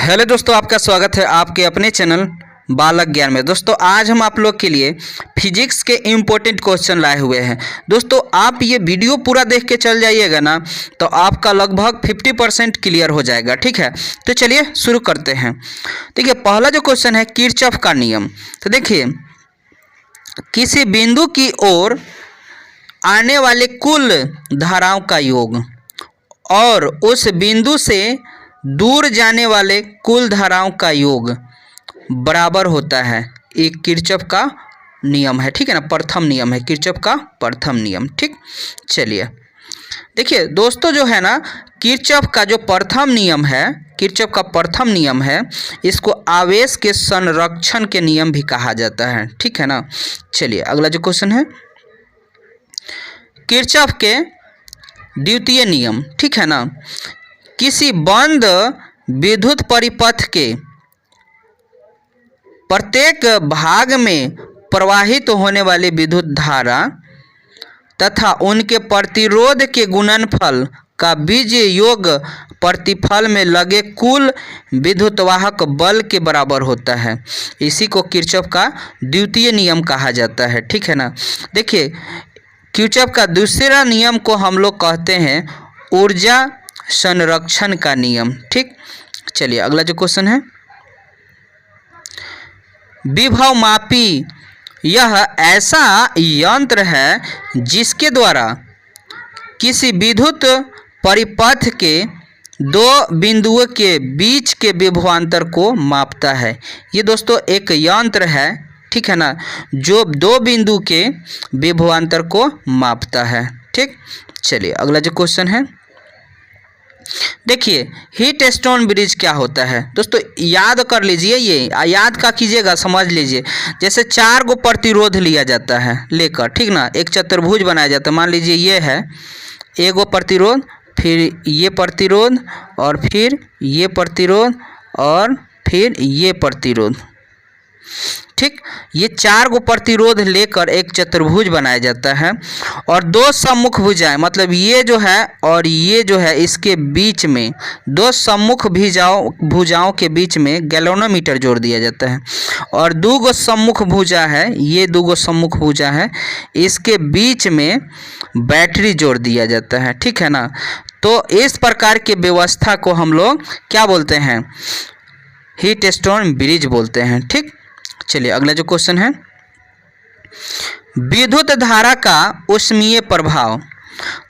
Hello दोस्तों, आपका स्वागत है आपके अपने चैनल बालक ज्ञान में। दोस्तों आज हम आप लोग के लिए फिजिक्स के इम्पोर्टेंट क्वेश्चन लाए हुए हैं। दोस्तों आप ये वीडियो पूरा देख के चल जाइएगा ना तो आपका लगभग 50% क्लियर हो जाएगा। ठीक है, तो चलिए शुरू करते हैं। देखिए पहला जो क्वेश्चन है किरचॉफ का नियम। तो देखिए किसी बिंदु की ओर आने वाले कुल धाराओं का योग और उस बिंदु से दूर जाने वाले कुल धाराओं का योग बराबर होता है। एक किरचॉफ का नियम है, ठीक है ना, प्रथम नियम है, किरचॉफ का प्रथम नियम। ठीक, चलिए देखिए दोस्तों जो है ना किरचॉफ का जो प्रथम नियम है, किरचॉफ का प्रथम नियम है, इसको आवेश के संरक्षण के नियम भी कहा जाता है। ठीक है ना, चलिए अगला जो क्वेश्चन है किरचॉफ के द्वितीय नियम। ठीक है ना, किसी बंद विद्युत परिपथ के प्रत्येक भाग में प्रवाहित होने वाली विद्युत धारा तथा उनके प्रतिरोध के गुणनफल का बीज योग प्रतिफल में लगे कुल विद्युतवाहक बल के बराबर होता है। इसी को किरचॉफ का द्वितीय नियम कहा जाता है। ठीक है ना, देखिए किरचॉफ का दूसरा नियम को हम लोग कहते हैं ऊर्जा संरक्षण का नियम। ठीक, चलिए अगला जो क्वेश्चन है विभव मापी। यह ऐसा यंत्र है जिसके द्वारा किसी विद्युत परिपथ के दो बिंदुओं के बीच के विभवांतर को मापता है। ये दोस्तों एक यंत्र है, ठीक है ना, जो दो बिंदु के विभवांतर को मापता है। ठीक, चलिए अगला जो क्वेश्चन है देखिए हीट स्टोन ब्रिज क्या होता है। दोस्तों याद कर लीजिए, ये याद का कीजिएगा, समझ लीजिए। जैसे 4 गो प्रतिरोध लिया जाता है लेकर, ठीक ना, एक चतुर्भुज बनाया जाता है। मान लीजिए ये है एक गो प्रतिरोध, फिर ये प्रतिरोध और फिर ये प्रतिरोध और फिर ये प्रतिरोध। ठीक, ये 4 गो प्रतिरोध लेकर एक चतुर्भुज बनाया जाता है और दो सम्मुख भुजाएं, मतलब ये जो है और ये जो है, इसके बीच में दो सम्मुख भुजाओं के बीच में गैल्वेनोमीटर जोड़ दिया जाता है और 2 गो सम्मुख भुजा है, ये 2 गो सम्मुख भुजा है, इसके बीच में बैटरी जोड़ दिया जाता है। ठीक है ना, तो इस प्रकार के व्यवस्था को हम लोग क्या बोलते हैं, हीट स्टोन ब्रिज बोलते हैं। ठीक, चलिए अगला जो क्वेश्चन है विद्युत धारा का ऊष्मीय प्रभाव।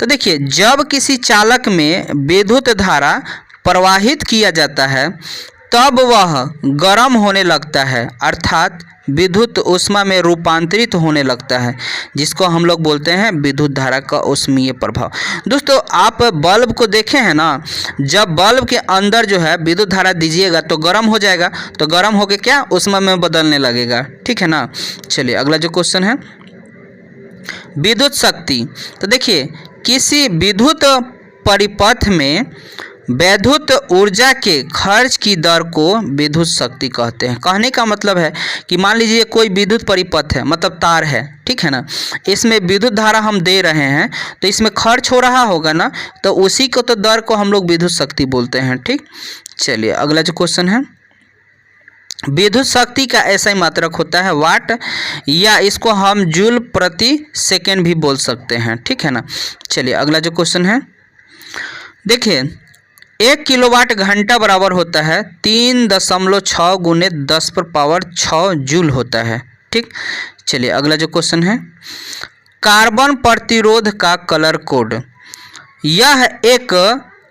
तो देखिए जब किसी चालक में विद्युत धारा प्रवाहित किया जाता है तब वह गर्म होने लगता है, अर्थात विद्युत ऊष्मा में रूपांतरित होने लगता है, जिसको हम लोग बोलते हैं विद्युत धारा का ऊष्मीय प्रभाव। दोस्तों आप बल्ब को देखे हैं ना, जब बल्ब के अंदर जो है विद्युत धारा दीजिएगा तो गर्म हो जाएगा, तो गर्म होकर क्या ऊष्मा में बदलने लगेगा। ठीक है ना, चलिए अगला जो क्वेश्चन है विद्युत शक्ति। तो देखिए किसी विद्युत परिपथ में वैद्युत ऊर्जा के खर्च की दर को विद्युत शक्ति कहते हैं। कहने का मतलब है कि मान लीजिए कोई विद्युत परिपथ है, मतलब तार है, ठीक है ना, इसमें विद्युत धारा हम दे रहे हैं तो इसमें खर्च हो रहा होगा ना, तो उसी को तो दर को हम लोग विद्युत शक्ति बोलते हैं। ठीक, चलिए अगला जो क्वेश्चन है विद्युत शक्ति का ऐसा ही मात्रक होता है वाट, या इसको हम जूल प्रति सेकेंड भी बोल सकते हैं। ठीक है ना, चलिए अगला जो क्वेश्चन है देखिए 1 किलोवाट घंटा बराबर होता है 3.6 गुने 10⁻⁶ जूल होता है। ठीक, चलिए अगला जो क्वेश्चन है कार्बन प्रतिरोध का कलर कोड। यह एक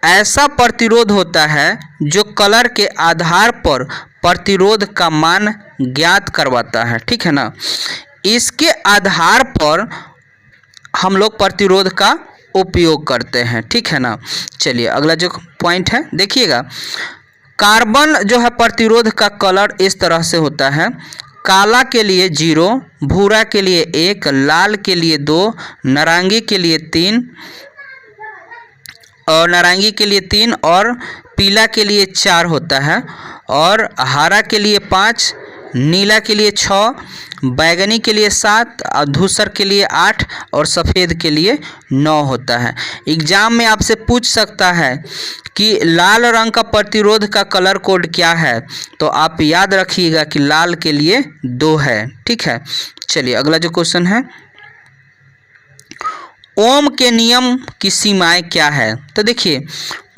ऐसा प्रतिरोध होता है जो कलर के आधार पर प्रतिरोध का मान ज्ञात करवाता है। ठीक है ना, इसके आधार पर हम लोग प्रतिरोध का उपयोग करते हैं। ठीक है ना, चलिए अगला जो पॉइंट है देखिएगा कार्बन जो है प्रतिरोध का कलर इस तरह से होता है, काला के लिए 0, भूरा के लिए 1, लाल के लिए 2, नारंगी के लिए 3 और पीला के लिए 4 होता है और हरा के लिए 5, नीला के लिए 6, बैगनी के लिए 7 और धूसर के लिए 8 और सफ़ेद के लिए 9 होता है। एग्जाम में आपसे पूछ सकता है कि लाल रंग का प्रतिरोध का कलर कोड क्या है, तो आप याद रखिएगा कि लाल के लिए 2 है। ठीक है, चलिए अगला जो क्वेश्चन है, ओम के नियम की सीमाएं क्या है। तो देखिए,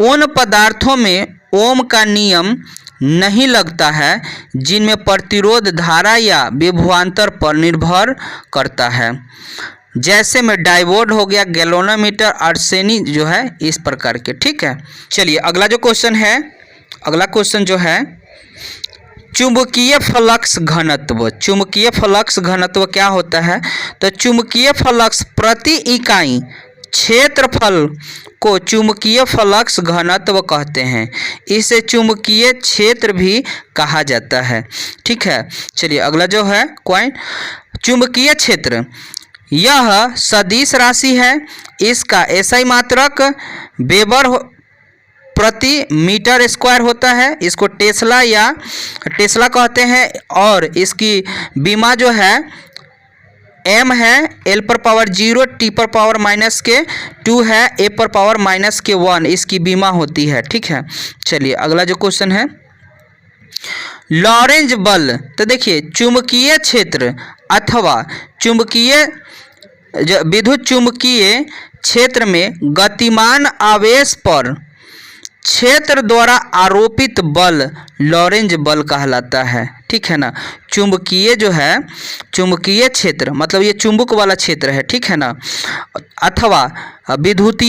उन पदार्थों में ओम का नियम नहीं लगता है जिनमें प्रतिरोध धारा या विभवांतर पर निर्भर करता है, जैसे में डायोड हो गया, गैल्वेनोमीटर, आर्सेनी जो है, इस प्रकार के। ठीक है, चलिए अगला जो क्वेश्चन है, अगला क्वेश्चन जो है, चुंबकीय फ्लक्स घनत्व। चुंबकीय फ्लक्स घनत्व क्या होता है। तो चुंबकीय फ्लक्स प्रति इकाई क्षेत्रफल को चुंबकीय फ्लक्स घनत्व कहते हैं। इसे चुंबकीय क्षेत्र भी कहा जाता है। ठीक है, चलिए अगला जो है पॉइंट, चुंबकीय क्षेत्र यह सदिश राशि है। इसका SI मात्रक वेबर प्रति मीटर स्क्वायर होता है। इसको टेस्ला कहते हैं और इसकी बीमा जो है m है, L पर पावर 0, T पर पावर -2 है, A पर पावर -1 इसकी बीमा होती है। ठीक है, चलिए अगला जो क्वेश्चन है, लॉरेंज बल। तो देखिए, चुंबकीय क्षेत्र अथवा विद्युत चुंबकीय क्षेत्र में गतिमान आवेश पर क्षेत्र द्वारा आरोपित बल लॉरेंज बल कहलाता है। ठीक है ना, चुंबकीय जो है, चुंबकीय क्षेत्र मतलब ये चुंबक वाला क्षेत्र है। ठीक है ना, अथवा विद्युत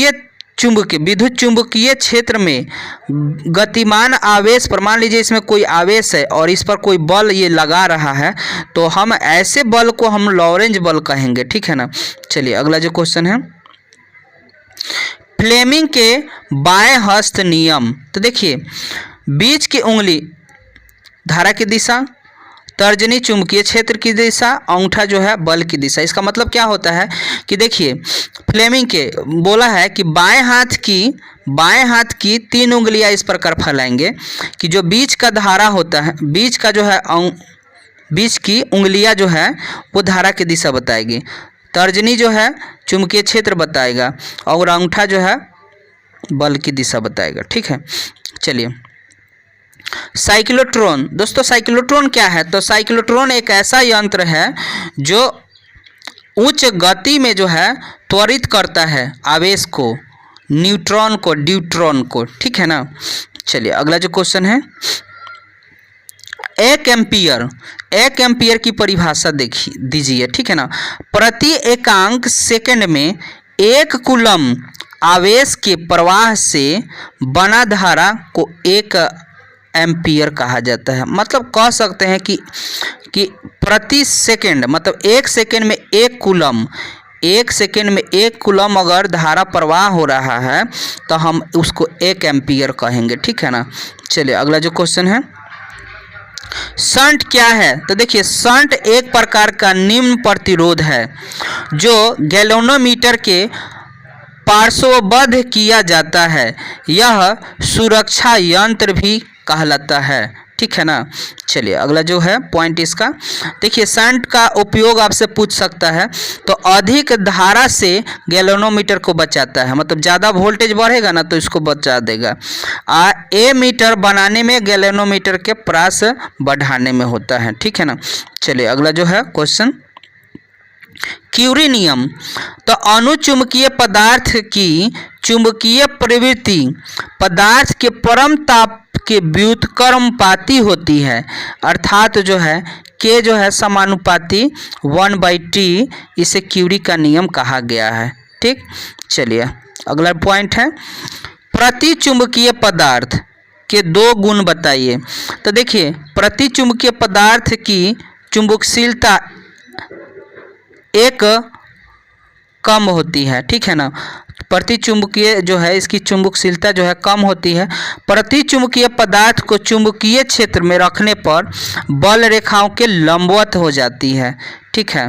चुंबकीय क्षेत्र में गतिमान आवेश पर, मान लीजिए इसमें कोई आवेश है और इस पर कोई बल ये लगा रहा है, तो हम ऐसे बल को हम लॉरेंज बल कहेंगे। ठीक है ना, चलिए अगला जो क्वेश्चन है, फ्लेमिंग के बाएं हस्त नियम। तो देखिए, बीच की उंगली धारा की दिशा, तर्जनी चुंबकीय क्षेत्र की दिशा, अंगूठा जो है बल की दिशा। इसका मतलब क्या होता है कि देखिए, फ्लेमिंग के बोला है कि बाएं हाथ की 3 उंगलियां इस प्रकार फैलाएंगे कि जो बीच का धारा होता है, बीच का जो है बीच की उंगलियां जो है वो धारा की दिशा बताएगी, तर्जनी जो है चुंबकीय क्षेत्र बताएगा और अंगूठा जो है बल की दिशा बताएगा। ठीक है, चलिए साइक्लोट्रॉन। दोस्तों, साइक्लोट्रॉन क्या है। तो साइक्लोट्रॉन एक ऐसा यंत्र है जो उच्च गति में जो है त्वरित करता है आवेश को, न्यूट्रॉन को, ड्यूट्रॉन को। ठीक है ना, चलिए अगला जो क्वेश्चन है, 1 एम्पियर की परिभाषा दीजिए। ठीक है ना, प्रति एकांक सेकंड में 1 कूलम आवेश के प्रवाह से बना धारा को 1 एम्पियर कहा जाता है। मतलब कह सकते हैं कि प्रति सेकंड मतलब 1 सेकंड में 1 कूलम, 1 सेकंड में 1 कूलम अगर धारा प्रवाह हो रहा है तो हम उसको 1 एम्पियर कहेंगे। ठीक है ना, चलिए अगला जो क्वेश्चन है, शंट क्या है। तो देखिए, शंट एक प्रकार का निम्न प्रतिरोध है जो गैल्वेनोमीटर के पार्श्वबद्ध किया जाता है। यह सुरक्षा यंत्र भी कहलाता है। ठीक है ना, चलिए अगला जो है पॉइंट इसका, देखिए शंट का उपयोग आपसे पूछ सकता है। तो अधिक धारा से गैल्वेनोमीटर को बचाता है, मतलब ज़्यादा वोल्टेज बढ़ेगा ना तो इसको बचा देगा। ए मीटर बनाने में गैल्वेनोमीटर के प्रास बढ़ाने में होता है। ठीक है ना, चलिए अगला जो है क्वेश्चन, क्यूरी नियम। तो अणुचुंबकीय पदार्थ की चुंबकीय प्रवृत्ति पदार्थ के परम ताप के व्युत्क्रमानुपाती होती है, अर्थात जो है के जो है समानुपाती 1/t, इसे क्यूरी का नियम कहा गया है। ठीक, चलिए अगला पॉइंट है, प्रतिचुंबकीय पदार्थ के 2 गुण बताइए। तो देखिए, प्रतिचुंबकीय पदार्थ की चुंबकशीलता एक कम होती है। ठीक है ना, प्रतिचुंबकीय जो है इसकी चुंबकशीलता जो है कम होती है। प्रतिचुंबकीय पदार्थ को चुंबकीय क्षेत्र में रखने पर बल रेखाओं के लंबवत हो जाती है। ठीक है।